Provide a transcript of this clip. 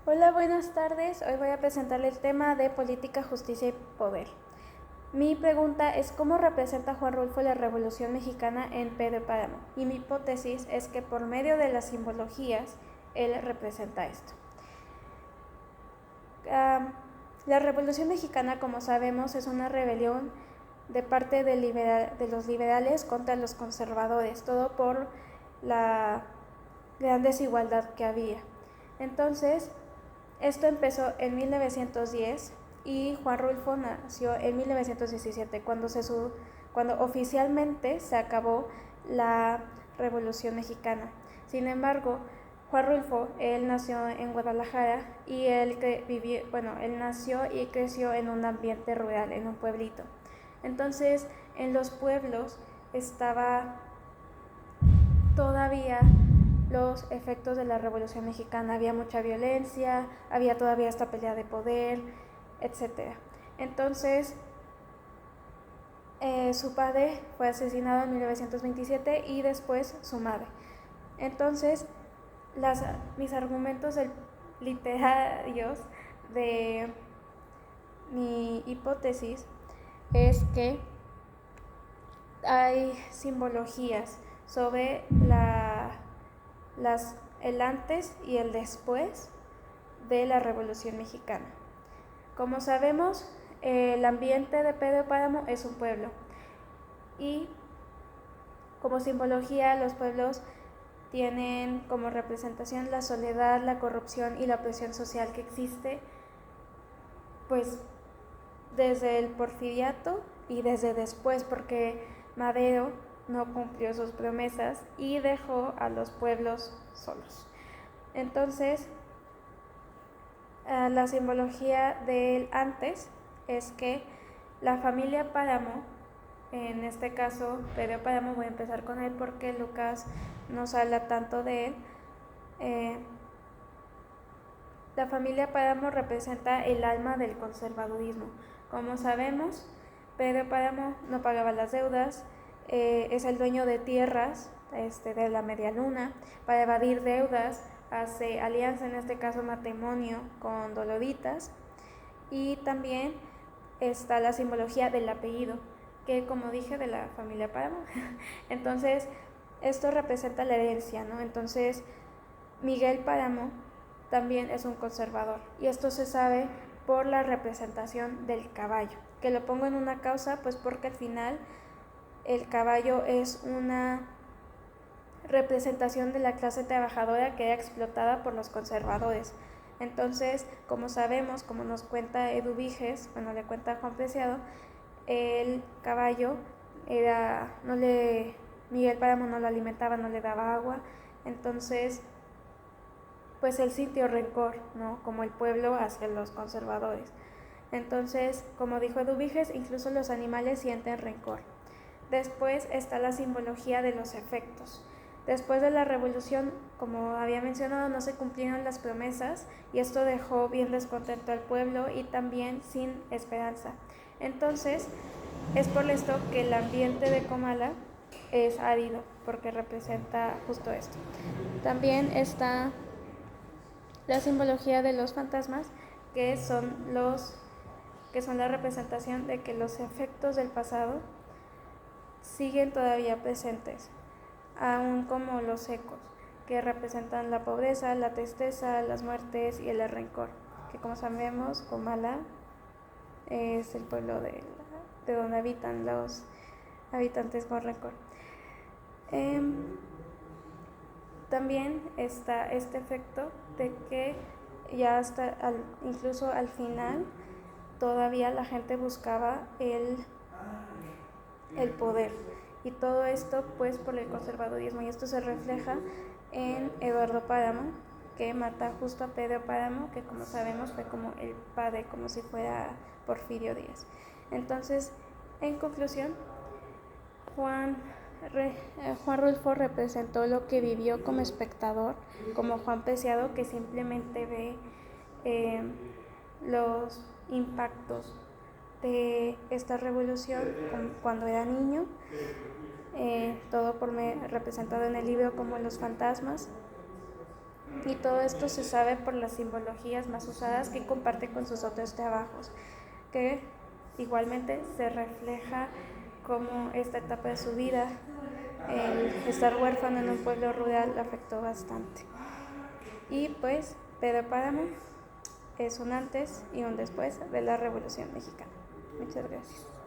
Hola, buenas tardes. Hoy voy a presentarle el tema de política, justicia y poder. Mi pregunta es ¿cómo representa Juan Rulfo la Revolución Mexicana en Pedro Páramo? Y mi hipótesis es que por medio de las simbologías, él representa esto. La Revolución Mexicana, como sabemos, es una rebelión de parte de los liberales contra los conservadores, todo por la gran desigualdad que había. Entonces, esto empezó en 1910 y Juan Rulfo nació en 1917, cuando oficialmente se acabó la Revolución Mexicana. Sin embargo, Juan Rulfo, él nació en Guadalajara y él nació y creció en un ambiente rural, en un pueblito. Entonces, en los pueblos estaba todavía los efectos de la Revolución Mexicana. Había mucha violencia, había todavía esta pelea de poder, etc. Entonces, su padre fue asesinado en 1927 y después su madre. Entonces, mis argumentos literarios de mi hipótesis es que hay simbologías sobre el antes y el después de la Revolución Mexicana. Como sabemos, el ambiente de Pedro Páramo es un pueblo y como simbología los pueblos tienen como representación la soledad, la corrupción y la opresión social que existe pues desde el porfiriato y desde después, porque Madero no cumplió sus promesas y dejó a los pueblos solos. Entonces, la simbología del antes es que la familia Páramo, en este caso Pedro Páramo, voy a empezar con él porque Lucas nos habla tanto de él. La familia Páramo representa el alma del conservadurismo. Como sabemos, Pedro Páramo no pagaba las deudas, es el dueño de tierras de la Media Luna. Para evadir deudas hace alianza, en este caso matrimonio, con Doloritas. Y también está la simbología del apellido, que como dije, de la familia Páramo. Entonces, esto representa la herencia, ¿no? Entonces, Miguel Páramo también es un conservador y esto se sabe por la representación del caballo, que lo pongo en una causa pues porque al final el caballo es una representación de la clase trabajadora que era explotada por los conservadores. Entonces, como sabemos, como nos cuenta Edu Viges, le cuenta Juan Preciado, el caballo Miguel Páramo no lo alimentaba, no le daba agua, entonces pues él sintió rencor, ¿no? Como el pueblo hacia los conservadores. Entonces, como dijo Eduviges, incluso los animales sienten rencor. Después está la simbología de los efectos. Después de la revolución, como había mencionado, no se cumplieron las promesas y esto dejó bien descontento al pueblo y también sin esperanza. Entonces, es por esto que el ambiente de Comala es árido, porque representa justo esto. También está la simbología de los fantasmas, que son la representación de que los efectos del pasado siguen todavía presentes, aún como los ecos, que representan la pobreza, la tristeza, las muertes y el rencor, que como sabemos, Comala es el pueblo de donde habitan los habitantes con rencor. También está este efecto de que ya incluso al final todavía la gente buscaba el poder y todo esto pues por el conservadurismo, y esto se refleja en Eduardo Páramo, que mata justo a Pedro Páramo, que como sabemos fue como el padre, como si fuera Porfirio Díaz. Entonces, en conclusión, Juan Rulfo representó lo que vivió como espectador, como Juan Preciado, que simplemente ve los impactos de esta revolución cuando era niño, todo representado en el libro como los fantasmas. Y todo esto se sabe por las simbologías más usadas que comparte con sus otros trabajos, que igualmente se refleja cómo esta etapa de su vida, el estar huérfano en un pueblo rural, le afectó bastante. Y pues Pedro Páramo es un antes y un después de la Revolución Mexicana. Muchas gracias.